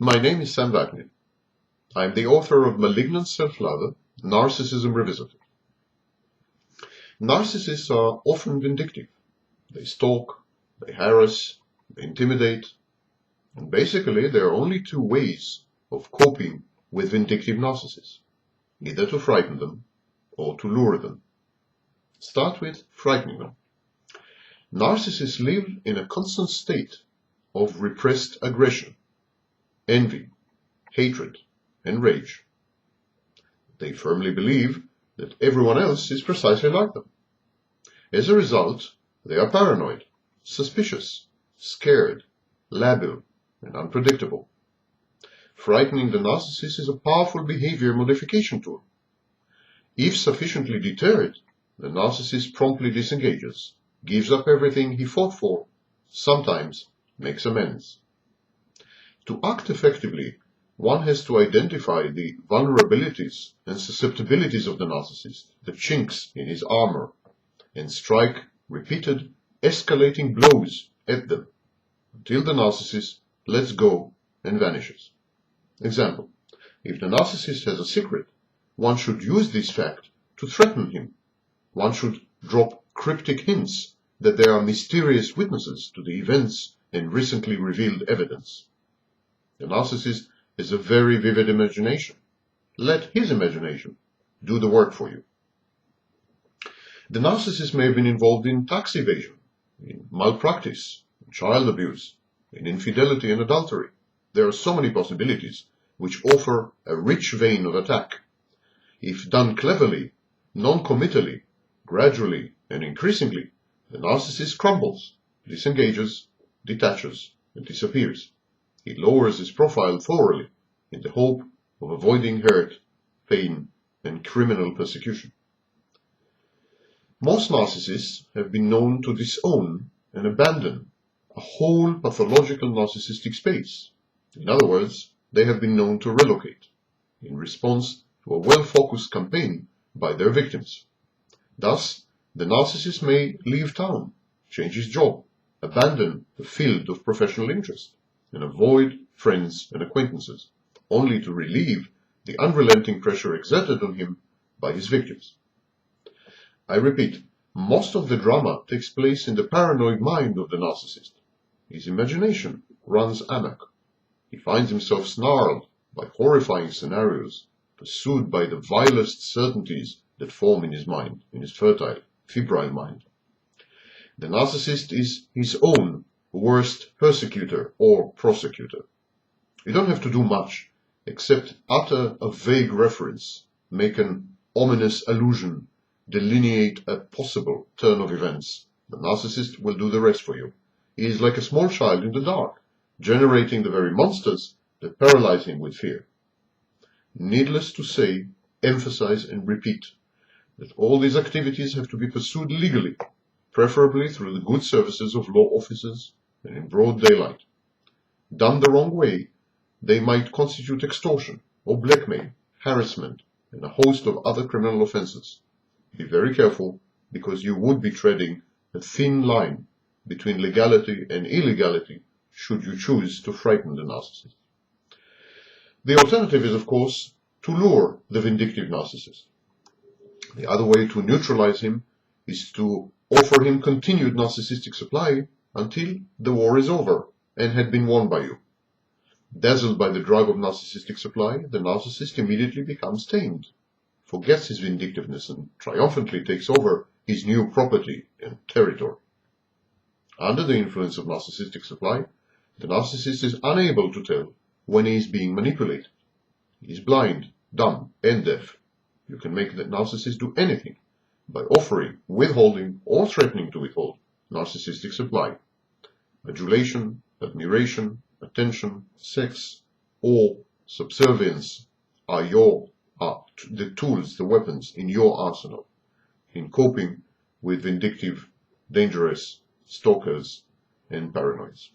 My name is Sam Wagner. I am the author of Malignant Self-Love, Narcissism Revisited. Narcissists are often vindictive. They stalk, they harass, they intimidate, and basically there are only two ways of coping with vindictive narcissists, either to frighten them or to lure them. Start with frightening them. Narcissists live in a constant state of repressed aggression, envy, hatred, and rage. They firmly believe that everyone else is precisely like them. As a result, they are paranoid, suspicious, scared, labil, and unpredictable. Frightening the narcissist is a powerful behavior modification tool. If sufficiently deterred, the narcissist promptly disengages, gives up everything he fought for, sometimes makes amends. To act effectively, one has to identify the vulnerabilities and susceptibilities of the narcissist, the chinks in his armor, and strike repeated, escalating blows at them until the narcissist lets go and vanishes. Example: if the narcissist has a secret, one should use this fact to threaten him. One should drop cryptic hints that there are mysterious witnesses to the events and recently revealed evidence. The narcissist has a very vivid imagination. Let his imagination do the work for you. The narcissist may have been involved in tax evasion, in malpractice, in child abuse, in infidelity and adultery. There are so many possibilities which offer a rich vein of attack. If done cleverly, non-committally, gradually, and increasingly, the narcissist crumbles, disengages, detaches, and disappears. He lowers his profile thoroughly in the hope of avoiding hurt, pain, and criminal persecution. Most narcissists have been known to disown and abandon a whole pathological narcissistic space. In other words, they have been known to relocate in response to a well-focused campaign by their victims. Thus, the narcissist may leave town, change his job, abandon the field of professional interest, and avoid friends and acquaintances, only to relieve the unrelenting pressure exerted on him by his victims. I repeat, most of the drama takes place in the paranoid mind of the narcissist. His imagination runs amok. He finds himself snarled by horrifying scenarios, pursued by the vilest certainties that form in his mind, in his fertile, febrile mind. The narcissist is his own worst persecutor or prosecutor. You don't have to do much except utter a vague reference, make an ominous allusion, delineate a possible turn of events. The narcissist will do the rest for you. He is like a small child in the dark, generating the very monsters that paralyze him with fear. Needless to say, emphasize and repeat that all these activities have to be pursued legally, preferably through the good services of law officers and in broad daylight. Done the wrong way, they might constitute extortion or blackmail, harassment, and a host of other criminal offenses. Be very careful, because you would be treading a thin line between legality and illegality should you choose to frighten the narcissist. The alternative is, of course, to lure the vindictive narcissist. The other way to neutralize him is to offer him continued narcissistic supply until the war is over and had been won by you. Dazzled by the drug of narcissistic supply, the narcissist immediately becomes tamed, forgets his vindictiveness, and triumphantly takes over his new property and territory. Under the influence of narcissistic supply, the narcissist is unable to tell when he is being manipulated. He is blind, dumb, and deaf. You can make the narcissist do anything by offering, withholding, or threatening to withhold narcissistic supply. Adulation, admiration, attention, sex, or subservience are the tools, the weapons in your arsenal in coping with vindictive, dangerous stalkers and paranoids.